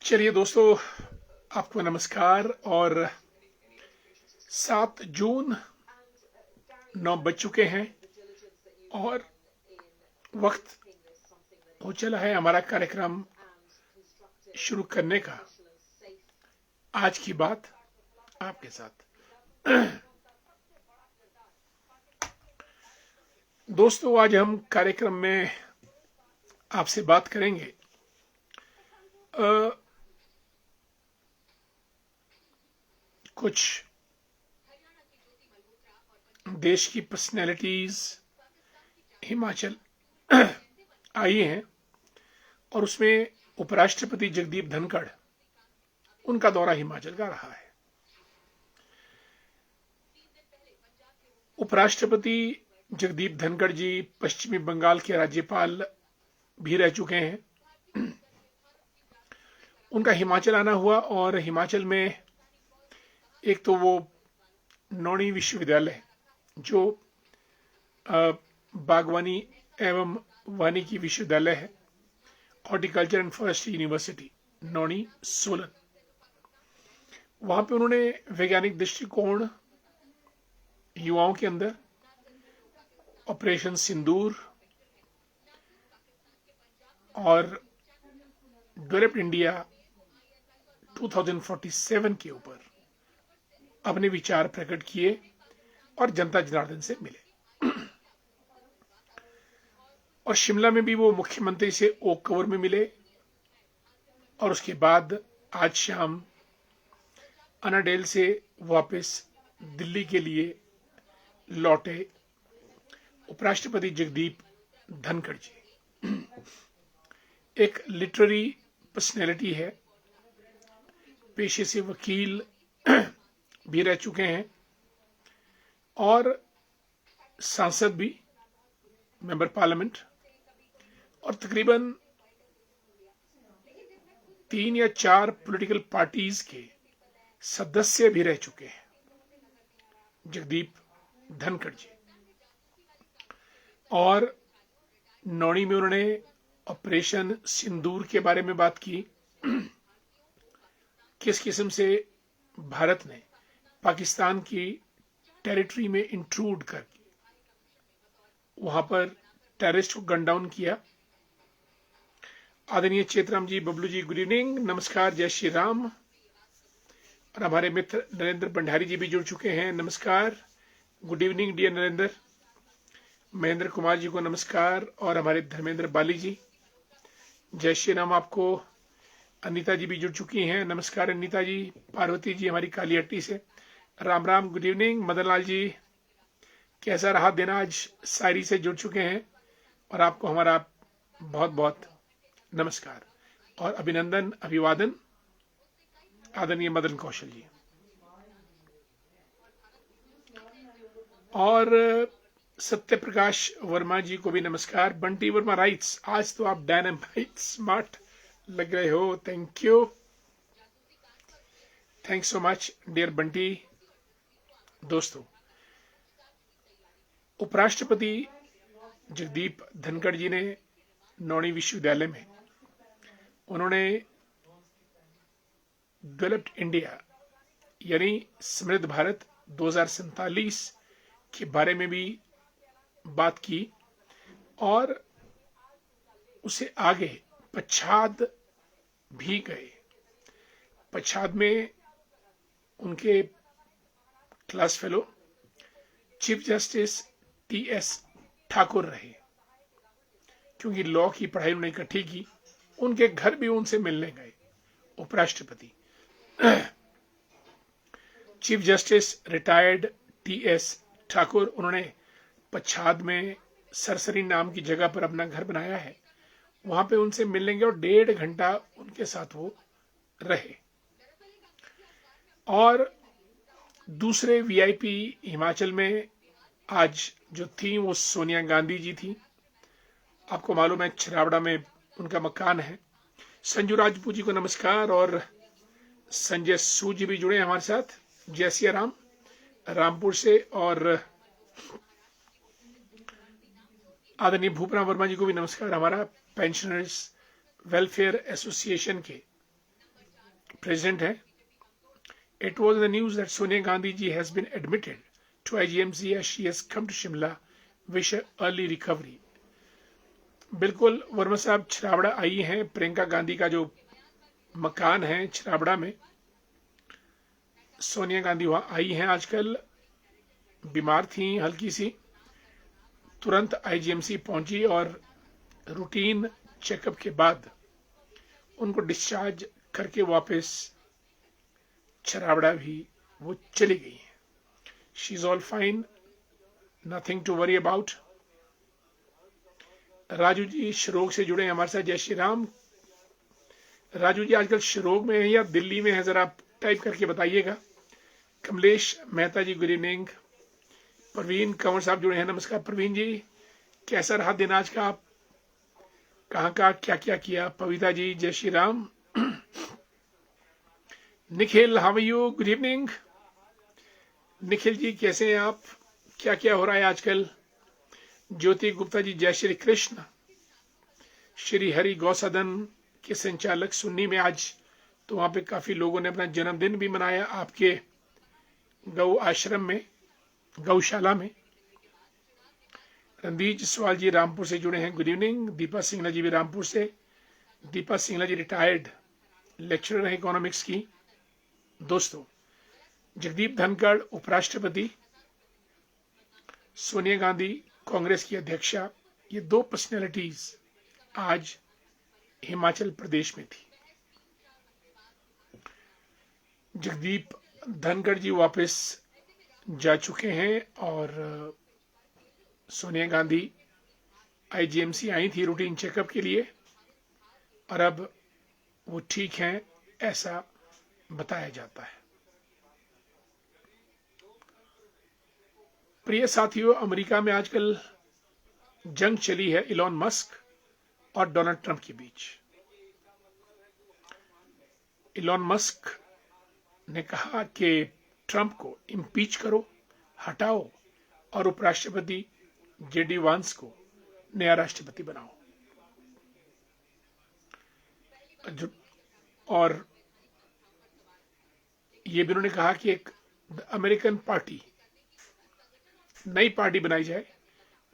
चलिए दोस्तों, आपको नमस्कार। और 7 जून 9 बज चुके हैं और वक्त हो चला है हमारा कार्यक्रम शुरू करने का। आज की बात आपके साथ। दोस्तों, आज हम कार्यक्रम में आपसे बात करेंगे कुछ देश की पर्सनैलिटीज हिमाचल आई हैं और उसमें उपराष्ट्रपति जगदीप धनखड़, उनका दौरा हिमाचल का रहा है। उपराष्ट्रपति जगदीप धनखड़ जी पश्चिमी बंगाल के राज्यपाल भी रह चुके हैं। उनका हिमाचल आना हुआ और हिमाचल में एक तो वो नौणी विश्वविद्यालय जो बागवानी एवं वानिकी विश्वविद्यालय है, horticulture and forestry university Nauni Solan, वहां पे उन्होंने वैज्ञानिक दृष्टिकोण युवाओं के अंदर ऑपरेशन सिंदूर और डेवलप्ड इंडिया 2047 के ऊपर अपने विचार प्रकट किए और जनता जनार्दन से मिले। और शिमला में भी वो मुख्यमंत्री से ओक कवर में मिले और उसके बाद आज शाम अनाडेल से वापस दिल्ली के लिए लौटे उपराष्ट्रपति जगदीप धनखड़ जी। एक लिटरेरी पर्सनैलिटी है, पेशे से वकील भी रह चुके हैं और सांसद भी, मेंबर पार्लियामेंट, और तकरीबन 3 या 4 पॉलिटिकल पार्टीज के सदस्य भी रह चुके हैं जगदीप धनखड़ जी। और नौणी में उन्होंने ऑपरेशन सिंदूर के बारे में बात की, किस किस्म से भारत ने पाकिस्तान की टेरिटरी में इंट्रूड करके वहां पर टेररिस्ट को गन डाउन किया। आदरणीय चेतराम जी, बबलू जी, गुड इवनिंग, नमस्कार, जय श्री राम। और हमारे मित्र नरेंद्र भंडारी जी भी जुड़ चुके हैं, नमस्कार, good evening dear Narendra. Mahendra Kumar ji को नमस्कार और हमारे धर्मेंद्र बाली जी, जय श्री राम आपको। अनीता जी भी जुड़ चुकी हैं, नमस्कार अनीता जी। पार्वती जी हमारी कालीहट्टी से, राम राम, गुड इवनिंग। मदन लाल जी, कैसा रहा दिन आज? शायरी से जुड़ चुके हैं और आपको हमारा बहुत बहुत नमस्कार और अभिनंदन, अभिवादन आदरणीय मदन कौशल जी। और सत्य प्रकाश वर्मा जी को भी नमस्कार। बंटी वर्मा राइट्स, आज तो आप डायनामाइट स्मार्ट लग रहे हो, thank you, thanks so much dear Bunty. दोस्तों, उपराष्ट्रपति जगदीप धनखड़ जी ने नौणी विश्वविद्यालय में उन्होंने डेवलप्ड इंडिया यानी समृद्ध भारत 2047 के बारे में भी बात की और उसे आगे पच्छाद भी गए। पच्छाद में उनके class fellow chief justice TS Thakur रहे, क्योंकि लॉ की पढ़ाई उन्होंने इकट्ठी की। उनके घर भी उनसे मिलने गए उपराष्ट्रपति। Chief justice retired TS Thakur, उन्होंने पच्छाद में सरसरी नाम की जगह पर अपना घर बनाया है, वहां पे उनसे मिलने गए और 1.5 घंटा उनके साथ वो रहे। और दूसरे VIP हिमाचल में आज जो थी वो सोनिया गांधी जी थी। आपको मालूम है छरावड़ा में उनका मकान है। संजू राजपूत जी को नमस्कार और संजय सूद जी भी जुड़े हमारे साथ, जय सिया राम, रामपुर से। और आदरणीय भूपराम वर्मा जी को भी नमस्कार, हमारा पेंशनर्स वेलफेयर एसोसिएशन के प्रेसिडेंट हैं। It was in the news that Sonia Gandhi ji has been admitted to IGMC as she has come to Shimla. Wish her early recovery. बिल्कुल वर्मा साहब छराबड़ा आई हैं। प्रियंका गांधी का जो मकान है छराबड़ा में, सोनिया गांधी वहां आई हैं। आजकल बीमार थी हल्की सी, तुरंत आईजीएमसी पहुंची और रूटीन चेकअप के बाद उनको डिस्चार्ज करके वापस छराबड़ा भी वो चली गई हैं। She is all fine, nothing to worry about. Raju ji Shirog से जुड़े हैं हमारे साथ। जय श्री राम। राजू जी आजकल शिरोग में है या दिल्ली में है, जरा आप टाइप करके बताइएगा। कमलेश मेहता जी गुड इवनिंग। प्रवीण कंवर साहब जुड़े हैं, नमस्कार प्रवीण जी। कैसा रहा दिन आज का, आप कहाँ का क्या क्या किया। पविता जी जय Shri Ram. Nikhil how are you, good evening. Nikhil ji कैसे हैं आप, क्या क्या हो रहा है आजकल। ज्योति गुप्ता जी जय श्री कृष्ण। श्री हरि गौसदन के संचालक सुन्नी में आज तो वहां पे काफी लोगों ने अपना जन्मदिन भी मनाया आपके गौ आश्रम में, गौशाला में। रणदीप जसवाल जी रामपुर से जुड़े हैं, गुड इवनिंग। दीपा सिंगला जी भी रामपुर से। दीपा सिंगला जी रिटायर्ड लेक्चरर है इकोनॉमिक्स की। दोस्तों जगदीप धनखड़ उपराष्ट्रपति, सोनिया गांधी कांग्रेस की अध्यक्षा, ये दो पर्सनैलिटीज आज हिमाचल प्रदेश में थी। जगदीप धनखड़ जी वापस जा चुके हैं और सोनिया गांधी आईजीएमसी आई थी रूटीन चेकअप के लिए और अब वो ठीक हैं ऐसा बताया जाता है। प्रिय साथियों, अमेरिका में आजकल जंग चली है इलॉन मस्क और डोनाल्ड ट्रंप के बीच। इलॉन मस्क ने कहा कि ट्रंप को इम्पीच करो, हटाओ और उपराष्ट्रपति जेडी वांस को नया राष्ट्रपति बनाओ। और ये भी उन्होंने कहा कि एक अमेरिकन पार्टी, नई पार्टी बनाई जाए।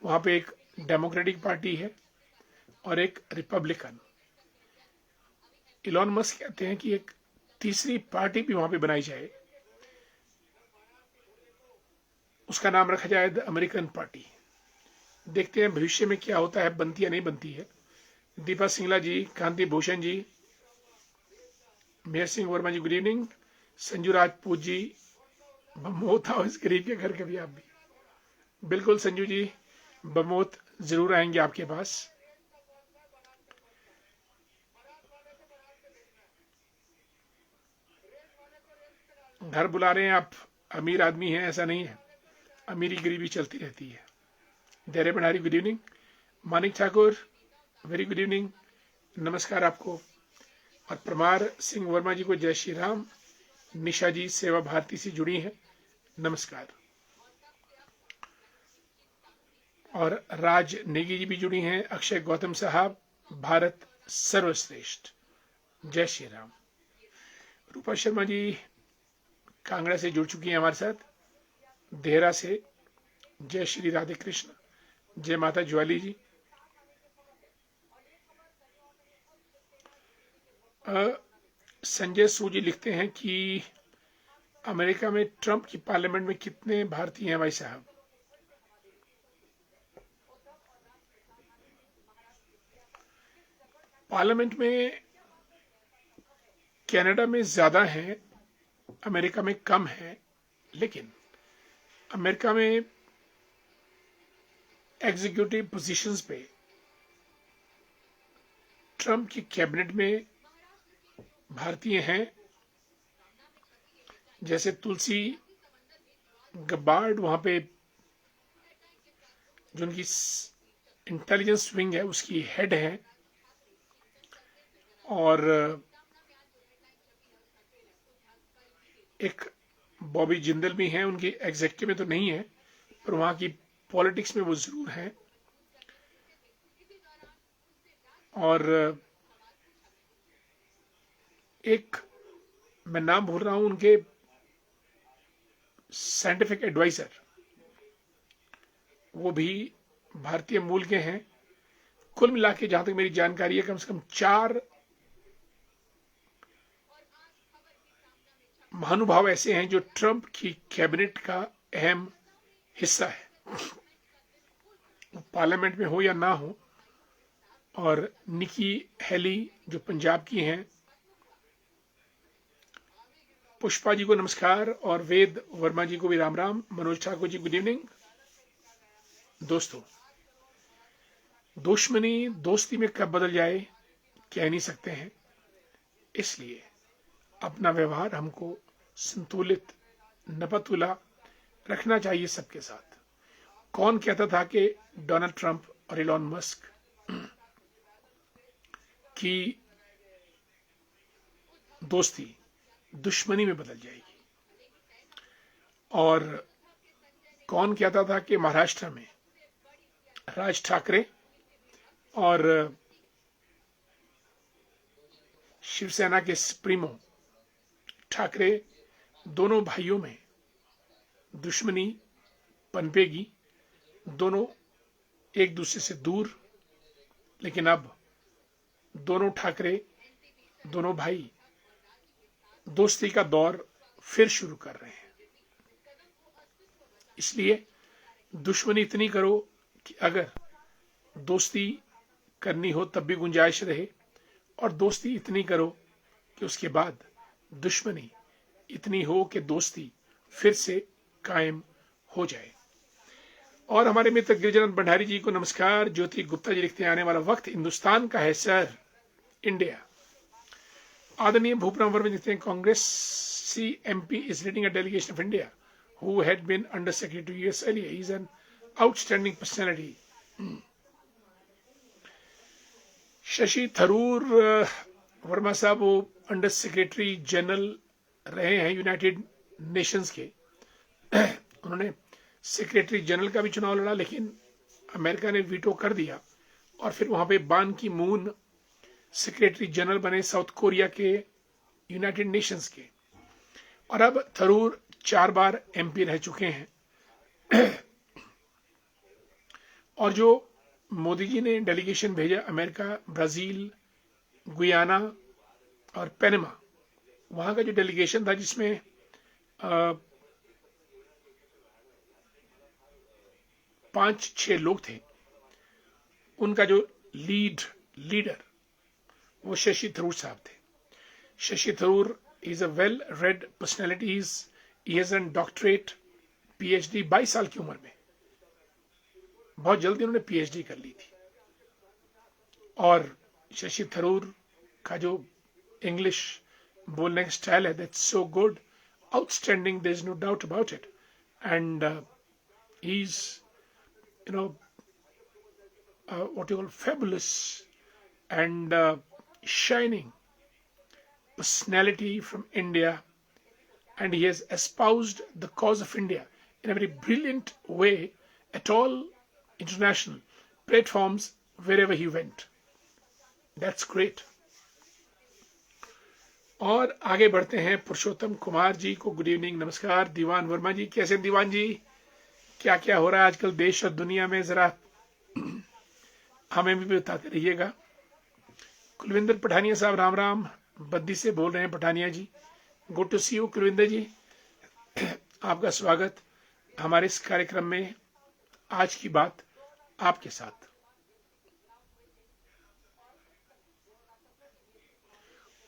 वहां पे एक डेमोक्रेटिक पार्टी है और एक रिपब्लिकन। इलॉन मस्क कहते हैं कि एक तीसरी पार्टी भी वहां पे बनाई जाए, उसका नाम रखा जाए द अमेरिकन पार्टी। देखते हैं भविष्य में क्या होता है, बनती या नहीं बनती है। दीपा सिंगला जी, कांति भूषण जी, मेहर सिंह वर्मा जी गुड इवनिंग। संजू राजपूत जी, बमोत आओ इस गरीब के घर कभी आप भी। बिल्कुल संजू जी, बमोत जरूर आएंगे आपके पास। घर बुला रहे हैं आप, अमीर आदमी हैं ऐसा नहीं है, अमीरी गरीबी चलती रहती है। धैर्य Bhandari good evening. Manik Thakur very good evening, नमस्कार आपको। और परमार सिंह वर्मा जी को जय श्री राम। निशा जी सेवा भारती से जुड़ी हैं, नमस्कार। और राज नेगी जी भी जुड़ी हैं। अक्षय गौतम साहब, भारत सर्वश्रेष्ठ, जय श्री राम। रूपा शर्मा जी कांगड़ा से जुड़ चुकी हैं हमारे साथ। देहरा से जय श्री राधे कृष्ण, जय माता ज्वाली जी। संजय सूजी लिखते हैं कि अमेरिका में ट्रंप की पार्लियामेंट में कितने भारतीय हैं भाई साहब। पार्लियामेंट में कनाडा में ज्यादा हैं, अमेरिका में कम है। लेकिन अमेरिका में एग्जीक्यूटिव पोजीशंस पे ट्रंप की कैबिनेट में भारतीय हैं, जैसे तुलसी गब्बार्ड वहां पे जो उनकी इंटेलिजेंस विंग है उसकी हेड है। और एक बॉबी जिंदल भी हैं, उनकी एग्जेक्टिव में तो नहीं है पर वहां की पॉलिटिक्स में वो जरूर हैं। और एक मैं नाम भूल रहा हूं उनके साइंटिफिक एडवाइजर, वो भी भारतीय मूल के हैं। कुल मिला के जहां तक मेरी जानकारी है, कम से कम 4 महानुभाव ऐसे हैं जो ट्रंप की कैबिनेट का अहम हिस्सा है, पार्लियामेंट में हो या ना हो। और निकी हेली जो पंजाब की हैं, पुष्पा जी को नमस्कार, और वेद वर्मा जी को भी राम राम। Manoj Thakur ji good evening. दोस्तों, दुश्मनी दोस्ती में कब बदल जाए कह नहीं सकते हैं, इसलिए अपना व्यवहार हमको संतुलित नपतुला रखना चाहिए सबके साथ। कौन कहता था कि डोनाल्ड ट्रंप और इलॉन मस्क की दोस्ती दुश्मनी में बदल जाएगी, और कौन कहता था कि महाराष्ट्र में राज ठाकरे और शिवसेना के सुप्रीमो ठाकरे दोनों भाइयों में दुश्मनी पनपेगी, दोनों एक दूसरे से दूर। लेकिन अब दोनों ठाकरे, दोनों भाई दोस्ती का दौर फिर शुरू कर रहे हैं। इसलिए दुश्मनी इतनी करो कि अगर दोस्ती करनी हो तब भी गुंजाइश रहे, और दोस्ती इतनी करो कि उसके बाद दुश्मनी इतनी हो कि दोस्ती फिर से कायम हो जाए। और हमारे मित्र गिरिजानंद भंडारी जी को नमस्कार। ज्योति गुप्ता जी लिखते हैं, आने वाला वक्त हिंदुस्तान का है सर, इंडिया। आदरणीय भूपराम वर्मा लिखते हैं, Congress MP is leading a delegation of India who had been under secretary to US earlier. He is an outstanding personality. Shashi Tharoor Verma साहब वो अंडर सेक्रेटरी जनरल रहे हैं यूनाइटेड नेशंस के। उन्होंने सेक्रेटरी जनरल का भी चुनाव लड़ा, लेकिन अमेरिका ने वीटो कर दिया, और फिर वहां पे बान की मून सेक्रेटरी जनरल बने साउथ कोरिया के यूनाइटेड नेशंस के। और अब थरूर 4 बार MP रह चुके हैं। और जो मोदी जी ने डेलीगेशन भेजा अमेरिका, ब्राजील, गुयाना और पैनामा, वहां का जो डेलीगेशन था जिसमें 5-6 लोग थे, उनका जो लीडर वो शशि थरूर साहब थे। Shashi Tharoor is a well read personality, he has an doctorate, PhD 22 साल की उम्र में, बहुत जल्दी उन्होंने PhD कर ली थी। और शशि थरूर का जो इंग्लिश बोलने का स्टाइल है, that's so good, outstanding, there is no doubt about it, and he is what you call fabulous and shining personality from India, and he has espoused the cause of India in a very brilliant way at all international platforms wherever he went. That's great. और आगे बढ़ते हैं, पुरुषोत्तम कुमार जी को good evening, नमस्कार। दीवान वर्मा जी, कैसे हैं दीवान जी? क्या क्या हो रहा है आजकल देश और दुनिया में, जरा हमें भी बताते रहिएगा। कुलविंदर पठानिया साहब राम राम, बद्दी से बोल रहे हैं Pathania ji, good to see you Kulwinder ji. आपका स्वागत हमारे इस कार्यक्रम में। आज की बात आपके साथ।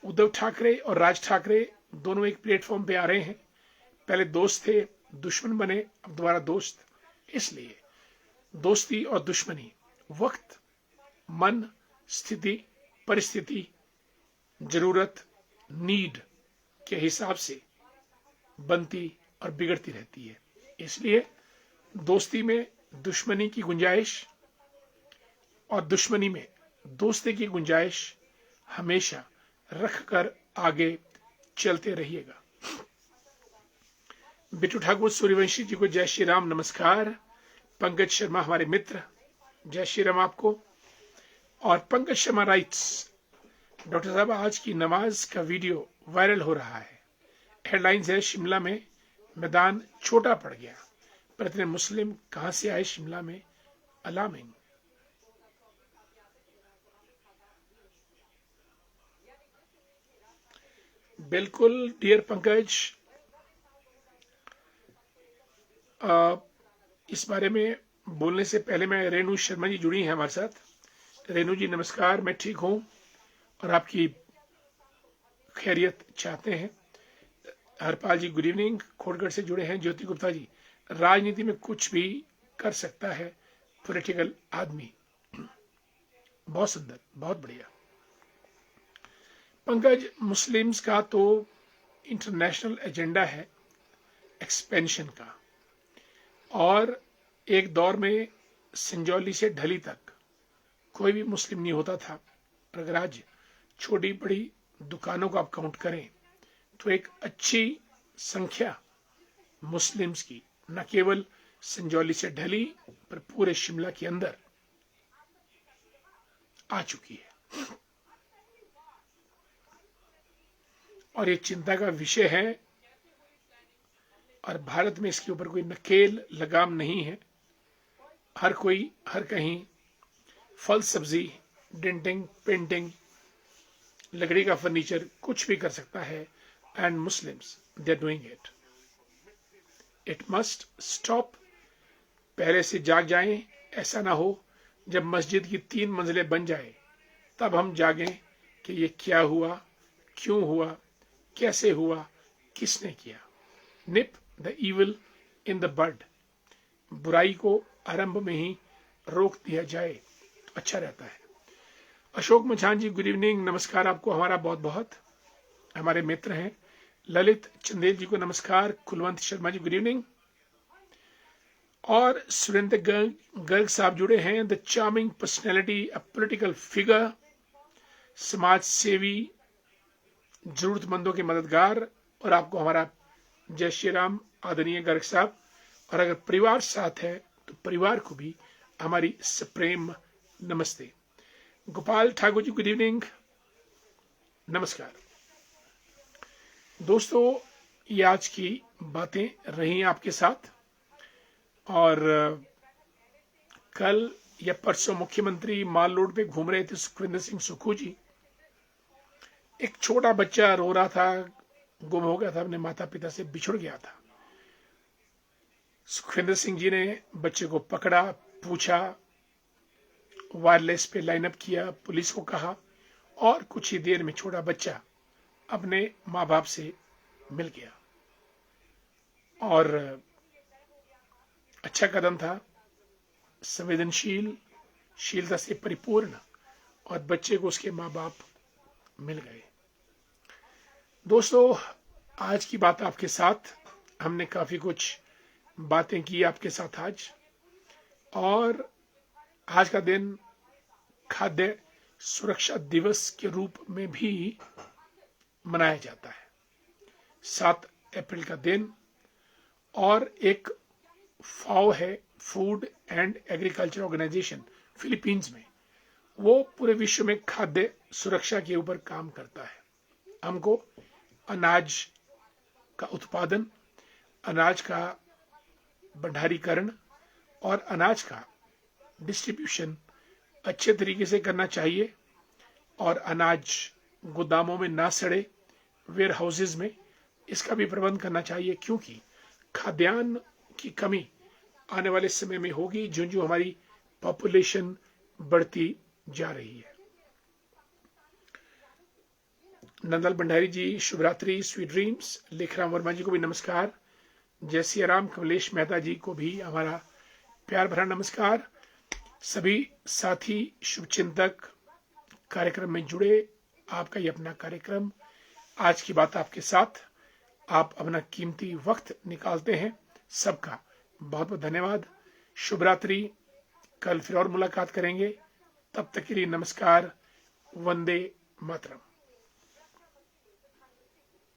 उद्धव ठाकरे और राज ठाकरे दोनों एक प्लेटफॉर्म पे आ रहे हैं। पहले दोस्त थे, दुश्मन बने, अब दोबारा दोस्त। इसलिए दोस्ती और दुश्मनी वक्त, मन, स्थिति, परिस्थिति, जरूरत, नीड के हिसाब से बनती और बिगड़ती रहती है। इसलिए दोस्ती में दुश्मनी की गुंजाइश और दुश्मनी में दोस्ती की गुंजाइश हमेशा रखकर आगे चलते रहिएगा। बिट्टू ठाकुर सूर्यवंशी जी को जय श्री राम, नमस्कार। पंकज शर्मा हमारे मित्र, जय श्री राम आपको। और पंकज शर्मा राइट्स, डॉक्टर साहब आज की नमाज का वीडियो वायरल हो रहा है, हेडलाइंस है, शिमला में मैदान छोटा पड़ गया, पर इतने मुस्लिम कहां से आए शिमला में, अलार्मिंग। बिल्कुल डियर पंकज, इस बारे में बोलने से पहले मैं, रेणु शर्मा जी जुड़ी हैं हमारे साथ। रेणु जी नमस्कार, मैं ठीक हूं और आपकी खैरियत चाहते हैं। हरपाल जी गुड इवनिंग, खोड़गढ़ से जुड़े हैं। ज्योति गुप्ता जी, राजनीति में कुछ भी कर सकता है पॉलिटिकल आदमी। बहुत सुंदर, बहुत बढ़िया। पंकज, मुस्लिम्स का तो इंटरनेशनल एजेंडा है एक्सपेंशन का, और एक दौर में संजौली से ढली तक कोई भी मुस्लिम नहीं होता था। अगर आज छोटी बड़ी दुकानों को आप काउंट करें तो एक अच्छी संख्या मुस्लिम्स की न केवल संजौली से ढली पर पूरे शिमला के अंदर आ चुकी है, और ये चिंता का विषय है। और भारत में इसके ऊपर कोई नकेल लगाम नहीं है। हर कोई हर कहीं फल सब्जी, डेंटिंग, पेंटिंग, लकड़ी का फर्नीचर कुछ भी कर सकता है, and Muslims they are doing it. It must stop. पहले से जाग जाएं, ऐसा ना हो जब मस्जिद की 3 मंजिलें बन जाए तब हम जागें कि ये क्या हुआ, क्यों हुआ, कैसे हुआ, किसने किया। Nip the evil in the bud. बुराई को आरंभ में ही रोक दिया जाए तो अच्छा रहता है। अशोक मछान जी गुड इवनिंग, नमस्कार आपको हमारा बहुत बहुत। हमारे मित्र हैं। ललित चंदेल जी को नमस्कार। Kulwant Sharma ji good evening. और सुरेंद्र गर्ग साहब जुड़े हैं। The charming personality, a political figure, समाज सेवी, जरूरतमंदों के मददगार, और आपको हमारा जय श्री राम आदरणीय गर्ग साहब। और अगर परिवार साथ है तो परिवार को भी हमारी सप्रेम नमस्ते। गोपाल ठाकुर जी गुड इवनिंग, नमस्कार। दोस्तों, ये आज की बातें रही आपके साथ। और कल या परसों मुख्यमंत्री माल रोड पे घूम रहे थे सुखविंदर सिंह सुक्खू जी। एक छोटा बच्चा रो रहा था, गुम हो गया था, अपने माता पिता से बिछुड़ गया था। सुखविंदर सिंह जी ने बच्चे को पकड़ा, पूछा, वायरलेस पे लाइनअप किया, पुलिस को कहा, और कुछ ही देर में छोटा बच्चा अपने माँ बाप से मिल गया। और अच्छा कदम था, संवेदनशीलता से परिपूर्ण, और बच्चे को उसके माँ बाप मिल गए। दोस्तों, आज की बात आपके साथ, हमने काफी कुछ बातें की आपके साथ आज। और आज का दिन खाद्य सुरक्षा दिवस के रूप में भी मनाया जाता है। 7 अप्रैल का दिन। और एक फाओ है, food and agriculture organization, Philippines में, वो पूरे विश्व में खाद्य सुरक्षा के ऊपर काम करता है। हमको अनाज का उत्पादन, अनाज का भंडारीकरण और अनाज का डिस्ट्रीब्यूशन अच्छे तरीके से करना चाहिए। और अनाज गोदामों में ना सड़े, वेयर हाउसेज में, इसका भी प्रबंध करना चाहिए, क्योंकि खाद्यान्न की कमी आने वाले समय में होगी, जो हमारी पॉपुलेशन बढ़ती जा रही है। नंदलाल भंडारी जी शुभरात्रि, स्वीट ड्रीम्स। लेखराम वर्मा जी को भी नमस्कार। जय सिया राम। कमलेश मेहता जी को भी हमारा प्यार भरा नमस्कार। सभी साथी शुभचिंतक कार्यक्रम में जुड़े, आपका ये अपना कार्यक्रम आज की बात आपके साथ, आप अपना कीमती वक्त निकालते हैं, सबका बहुत बहुत धन्यवाद। शुभ रात्रि। कल फिर और मुलाकात करेंगे, तब तक के लिए नमस्कार। वंदे मातरम।